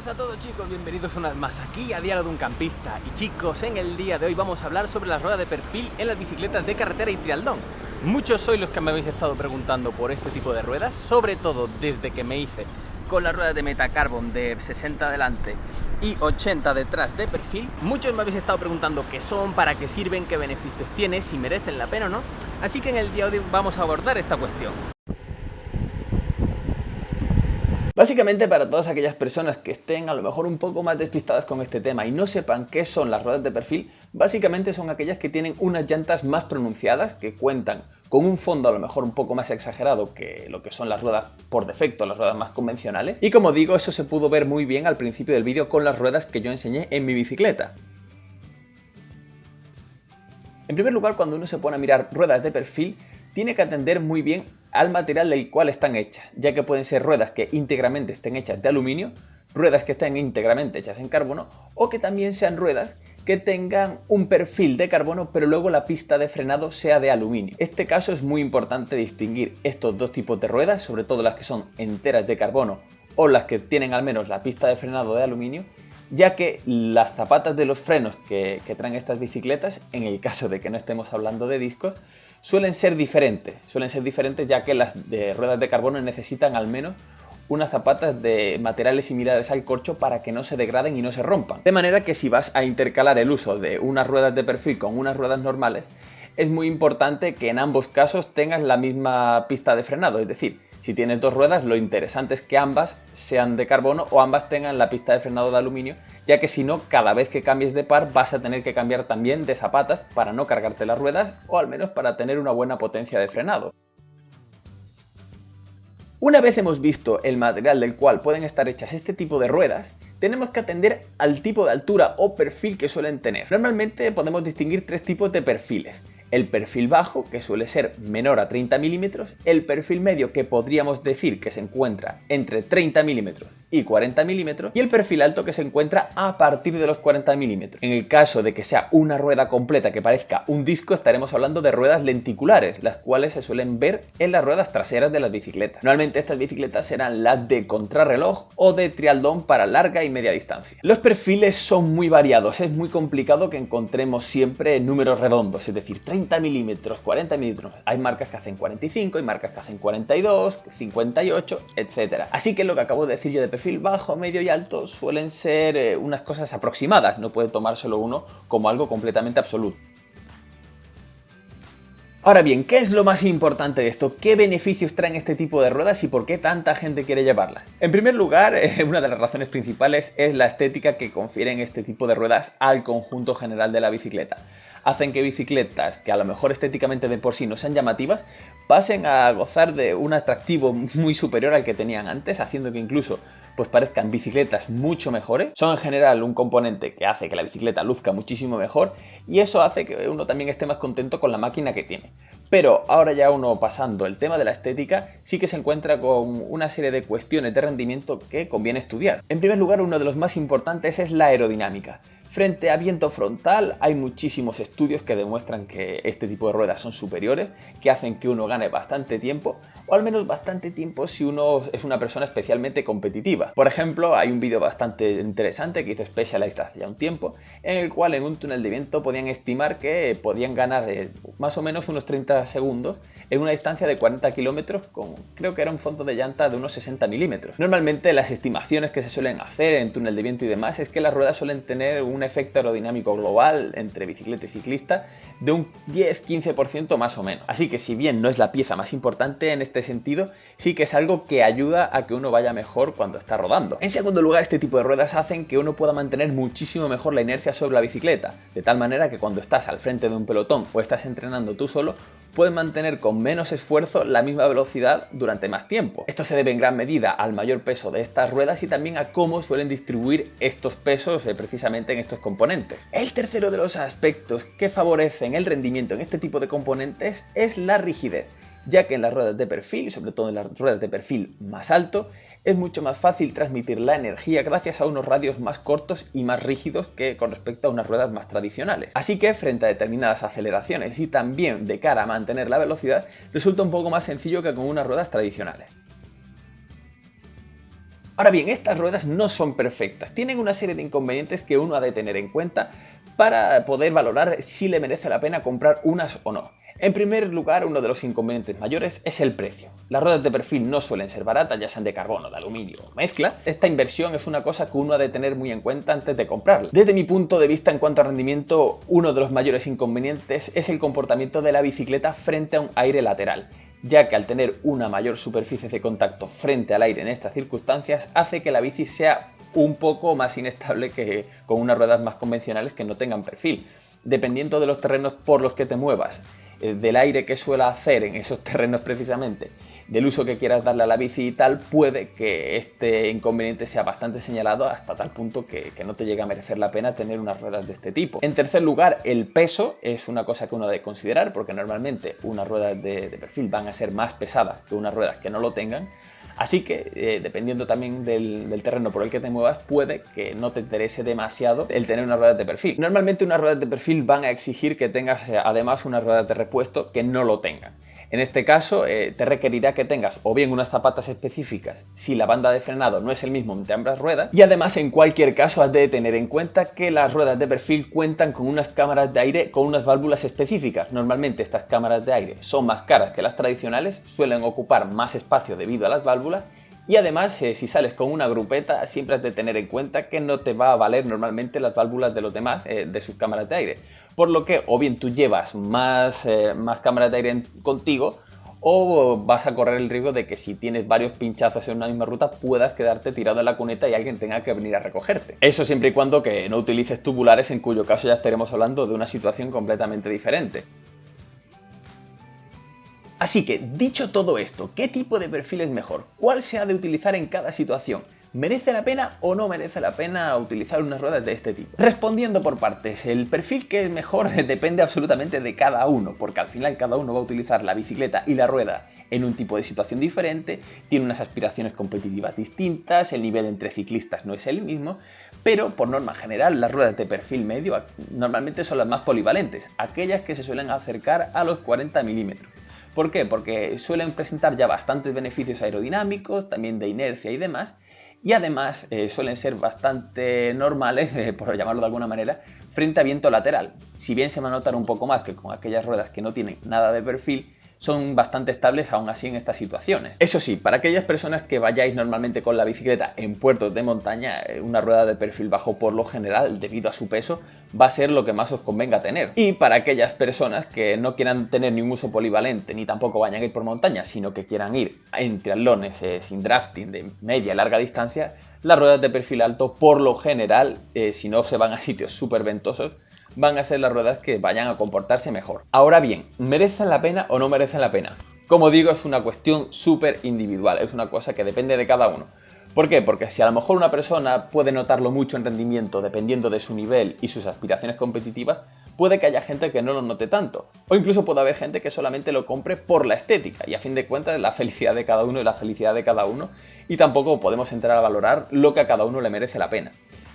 buenas a todos, chicos, bienvenidos una vez más aquí a Diario de un Campista. Y chicos, en el día de hoy vamos a hablar sobre las ruedas de perfil en las bicicletas de carretera y trialdón. Muchos sois los que me habéis estado preguntando por este tipo de ruedas, sobre todo desde que me hice con las ruedas de Metacarbon de 60 adelante y 80 detrás de perfil. Muchos me habéis estado preguntando qué son, para qué sirven, qué beneficios tienen, si merecen la pena o no. Así que en el día de hoy vamos a abordar esta cuestión. Básicamente, para todas aquellas personas que estén a lo mejor un poco más despistadas con este tema y no sepan qué son las ruedas de perfil, básicamente son aquellas que tienen unas llantas más pronunciadas, que cuentan con un fondo a lo mejor un poco más exagerado que lo que son las ruedas por defecto, las ruedas más convencionales. Y como digo, eso se pudo ver muy bien al principio del vídeo con las ruedas que yo enseñé en mi bicicleta. En primer lugar, cuando uno se pone a mirar ruedas de perfil, tiene que atender muy bien al material del cual están hechas, ya que pueden ser ruedas que íntegramente estén hechas de aluminio, ruedas que estén íntegramente hechas en carbono, o que también sean ruedas que tengan un perfil de carbono, pero luego la pista de frenado sea de aluminio. En este caso es muy importante distinguir estos dos tipos de ruedas, sobre todo las que son enteras de carbono o las que tienen al menos la pista de frenado de aluminio, ya que las zapatas de los frenos que traen estas bicicletas, en el caso de que no estemos hablando de discos, suelen ser diferentes ya que las de ruedas de carbono necesitan al menos unas zapatas de materiales similares al corcho para que no se degraden y no se rompan. De manera que si vas a intercalar el uso de unas ruedas de perfil con unas ruedas normales, es muy importante que en ambos casos tengas la misma pista de frenado, es decir, si tienes dos ruedas, lo interesante es que ambas sean de carbono o ambas tengan la pista de frenado de aluminio, ya que si no, cada vez que cambies de par vas a tener que cambiar también de zapatas para no cargarte las ruedas o al menos para tener una buena potencia de frenado. Una vez hemos visto el material del cual pueden estar hechas este tipo de ruedas, tenemos que atender al tipo de altura o perfil que suelen tener. Normalmente podemos distinguir tres tipos de perfiles. El perfil bajo, que suele ser menor a 30 milímetros, el perfil medio, que podríamos decir que se encuentra entre 30 milímetros y 40 milímetros, y el perfil alto, que se encuentra a partir de los 40 milímetros. En el caso de que sea una rueda completa que parezca un disco, estaremos hablando de ruedas lenticulares, las cuales se suelen ver en las ruedas traseras de las bicicletas. Normalmente estas bicicletas serán las de contrarreloj o de trialdón para larga y media distancia. Los perfiles son muy variados, es muy complicado que encontremos siempre números redondos, es decir, 30 milímetros, 40 milímetros. Hay marcas que hacen 45, hay marcas que hacen 42, 58, etc. Así que lo que acabo de decir yo de perfil bajo, medio y alto suelen ser unas cosas aproximadas, no puede tomárselo uno como algo completamente absoluto. Ahora bien, ¿qué es lo más importante de esto? ¿Qué beneficios traen este tipo de ruedas y por qué tanta gente quiere llevarlas? En primer lugar, una de las razones principales es la estética que confieren este tipo de ruedas al conjunto general de la bicicleta. Hacen que bicicletas que a lo mejor estéticamente de por sí no sean llamativas, pasen a gozar de un atractivo muy superior al que tenían antes, haciendo que incluso pues parezcan bicicletas mucho mejores. Son en general un componente que hace que la bicicleta luzca muchísimo mejor y eso hace que uno también esté más contento con la máquina que tiene. Pero ahora ya uno pasando el tema de la estética, sí que se encuentra con una serie de cuestiones de rendimiento que conviene estudiar. En primer lugar, uno de los más importantes es la aerodinámica. Frente a viento frontal hay muchísimos estudios que demuestran que este tipo de ruedas son superiores, que hacen que uno gane bastante tiempo, o al menos bastante tiempo si uno es una persona especialmente competitiva. Por ejemplo, hay un vídeo bastante interesante que hizo Specialized hace ya un tiempo, en el cual en un túnel de viento podían estimar que podían ganar más o menos unos 30 segundos en una distancia de 40 kilómetros con, creo que era un fondo de llanta de unos 60 milímetros. Normalmente las estimaciones que se suelen hacer en túnel de viento y demás es que las ruedas suelen tener un efecto aerodinámico global entre bicicleta y ciclista de un 10-15% más o menos. Así que si bien no es la pieza más importante en este sentido, sí que es algo que ayuda a que uno vaya mejor cuando está rodando. En segundo lugar, este tipo de ruedas hacen que uno pueda mantener muchísimo mejor la inercia sobre la bicicleta, de tal manera que cuando estás al frente de un pelotón o estás entrenando tú solo, puedes mantener con menos esfuerzo la misma velocidad durante más tiempo. Esto se debe en gran medida al mayor peso de estas ruedas y también a cómo suelen distribuir estos pesos precisamente en estos componentes. El tercero de los aspectos que favorecen el rendimiento en este tipo de componentes es la rigidez, ya que en las ruedas de perfil, sobre todo en las ruedas de perfil más alto, es mucho más fácil transmitir la energía gracias a unos radios más cortos y más rígidos que con respecto a unas ruedas más tradicionales. Así que frente a determinadas aceleraciones y también de cara a mantener la velocidad, resulta un poco más sencillo que con unas ruedas tradicionales. Ahora bien, estas ruedas no son perfectas, tienen una serie de inconvenientes que uno ha de tener en cuenta para poder valorar si le merece la pena comprar unas o no. En primer lugar, uno de los inconvenientes mayores es el precio. Las ruedas de perfil no suelen ser baratas, ya sean de carbono, de aluminio o mezcla. Esta inversión es una cosa que uno ha de tener muy en cuenta antes de comprarla. Desde mi punto de vista en cuanto a rendimiento, uno de los mayores inconvenientes es el comportamiento de la bicicleta frente a un aire lateral, ya que al tener una mayor superficie de contacto frente al aire en estas circunstancias hace que la bici sea un poco más inestable que con unas ruedas más convencionales que no tengan perfil. Dependiendo de los terrenos por los que te muevas, del aire que suela hacer en esos terrenos precisamente, del uso que quieras darle a la bici y tal, puede que este inconveniente sea bastante señalado hasta tal punto que no te llegue a merecer la pena tener unas ruedas de este tipo. En tercer lugar, el peso es una cosa que uno debe considerar, porque normalmente unas ruedas de perfil van a ser más pesadas que unas ruedas que no lo tengan. Así que, dependiendo también del terreno por el que te muevas, puede que no te interese demasiado el tener unas ruedas de perfil. Normalmente unas ruedas de perfil van a exigir que tengas además unas ruedas de repuesto que no lo tengan. En este caso te requerirá que tengas o bien unas zapatas específicas si la banda de frenado no es el mismo entre ambas ruedas, y además en cualquier caso has de tener en cuenta que las ruedas de perfil cuentan con unas cámaras de aire con unas válvulas específicas. Normalmente estas cámaras de aire son más caras que las tradicionales, suelen ocupar más espacio debido a las válvulas. Y además, si sales con una grupeta, siempre has de tener en cuenta que no te va a valer normalmente las válvulas de los demás de sus cámaras de aire. Por lo que o bien tú llevas más cámaras de aire contigo, o vas a correr el riesgo de que si tienes varios pinchazos en una misma ruta puedas quedarte tirado en la cuneta y alguien tenga que venir a recogerte. Eso siempre y cuando que no utilices tubulares, en cuyo caso ya estaremos hablando de una situación completamente diferente. Así que, dicho todo esto, ¿qué tipo de perfil es mejor? ¿Cuál se ha de utilizar en cada situación? ¿Merece la pena o no merece la pena utilizar unas ruedas de este tipo? Respondiendo por partes, el perfil que es mejor depende absolutamente de cada uno, porque al final cada uno va a utilizar la bicicleta y la rueda en un tipo de situación diferente, tiene unas aspiraciones competitivas distintas, el nivel entre ciclistas no es el mismo, pero por norma general las ruedas de perfil medio normalmente son las más polivalentes, aquellas que se suelen acercar a los 40 milímetros. ¿Por qué? Porque suelen presentar ya bastantes beneficios aerodinámicos, también de inercia y demás, y además suelen ser bastante normales, por llamarlo de alguna manera, frente a viento lateral. Si bien se va a notar un poco más que con aquellas ruedas que no tienen nada de perfil, son bastante estables aún así en estas situaciones. Eso sí, para aquellas personas que vayáis normalmente con la bicicleta en puertos de montaña, una rueda de perfil bajo por lo general, debido a su peso, va a ser lo que más os convenga tener. Y para aquellas personas que no quieran tener ni un uso polivalente, ni tampoco vayan a ir por montaña, sino que quieran ir en triatlones sin drafting de media y larga distancia, las ruedas de perfil alto por lo general, si no se van a sitios súper ventosos, van a ser las ruedas que vayan a comportarse mejor. Ahora bien, ¿merecen la pena o no merecen la pena? Como digo, es una cuestión súper individual, es una cosa que depende de cada uno. ¿Por qué? Porque si a lo mejor una persona puede notarlo mucho en rendimiento dependiendo de su nivel y sus aspiraciones competitivas, puede que haya gente que no lo note tanto. O incluso puede haber gente que solamente lo compre por la estética, y a fin de cuentas es la felicidad de cada uno y la felicidad de cada uno, y tampoco podemos entrar a valorar lo que a cada uno le merece la pena.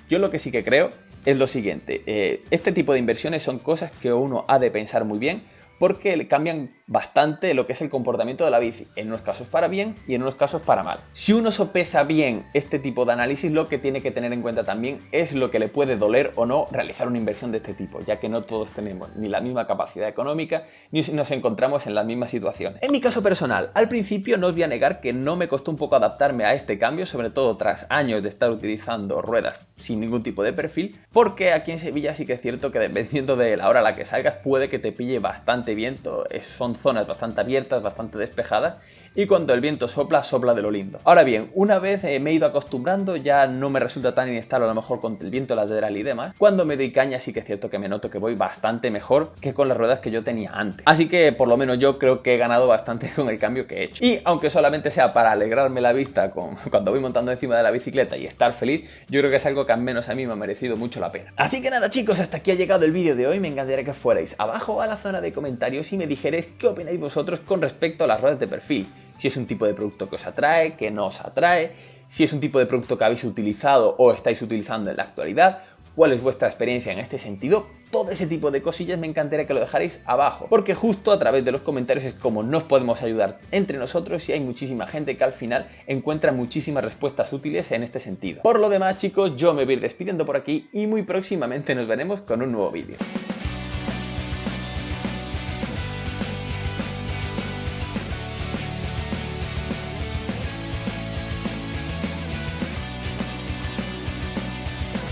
Yo lo que sí que creo es lo siguiente, este tipo de inversiones son cosas que uno ha de pensar muy bien, porque cambian bastante lo que es el comportamiento de la bici, en unos casos para bien y en unos casos para mal. Si uno sopesa bien este tipo de análisis, lo que tiene que tener en cuenta también es lo que le puede doler o no realizar una inversión de este tipo, ya que no todos tenemos ni la misma capacidad económica ni nos encontramos en las mismas situaciones. En mi caso personal, al principio no os voy a negar que no me costó un poco adaptarme a este cambio, sobre todo tras años de estar utilizando ruedas sin ningún tipo de perfil, porque aquí en Sevilla sí que es cierto que dependiendo de la hora a la que salgas puede que te pille bastante viento, son zonas bastante abiertas, bastante despejadas, y cuando el viento sopla, sopla de lo lindo. Ahora bien, una vez me he ido acostumbrando, ya no me resulta tan inestable a lo mejor con el viento lateral y demás. Cuando me doy caña sí que es cierto que me noto que voy bastante mejor que con las ruedas que yo tenía antes. Así que por lo menos yo creo que he ganado bastante con el cambio que he hecho. Y aunque solamente sea para alegrarme la vista cuando voy montando encima de la bicicleta y estar feliz, yo creo que es algo que al menos a mí me ha merecido mucho la pena. Así que nada chicos, hasta aquí ha llegado el vídeo de hoy. Me encantaría que fuerais abajo a la zona de comentarios y me dijerais qué opináis vosotros con respecto a las ruedas de perfil. Si es un tipo de producto que os atrae, que no os atrae, si es un tipo de producto que habéis utilizado o estáis utilizando en la actualidad, cuál es vuestra experiencia en este sentido. Todo ese tipo de cosillas me encantaría que lo dejarais abajo, porque justo a través de los comentarios es como nos podemos ayudar entre nosotros y hay muchísima gente que al final encuentra muchísimas respuestas útiles en este sentido. Por lo demás, chicos, yo me voy a ir despidiendo por aquí y muy próximamente nos veremos con un nuevo vídeo.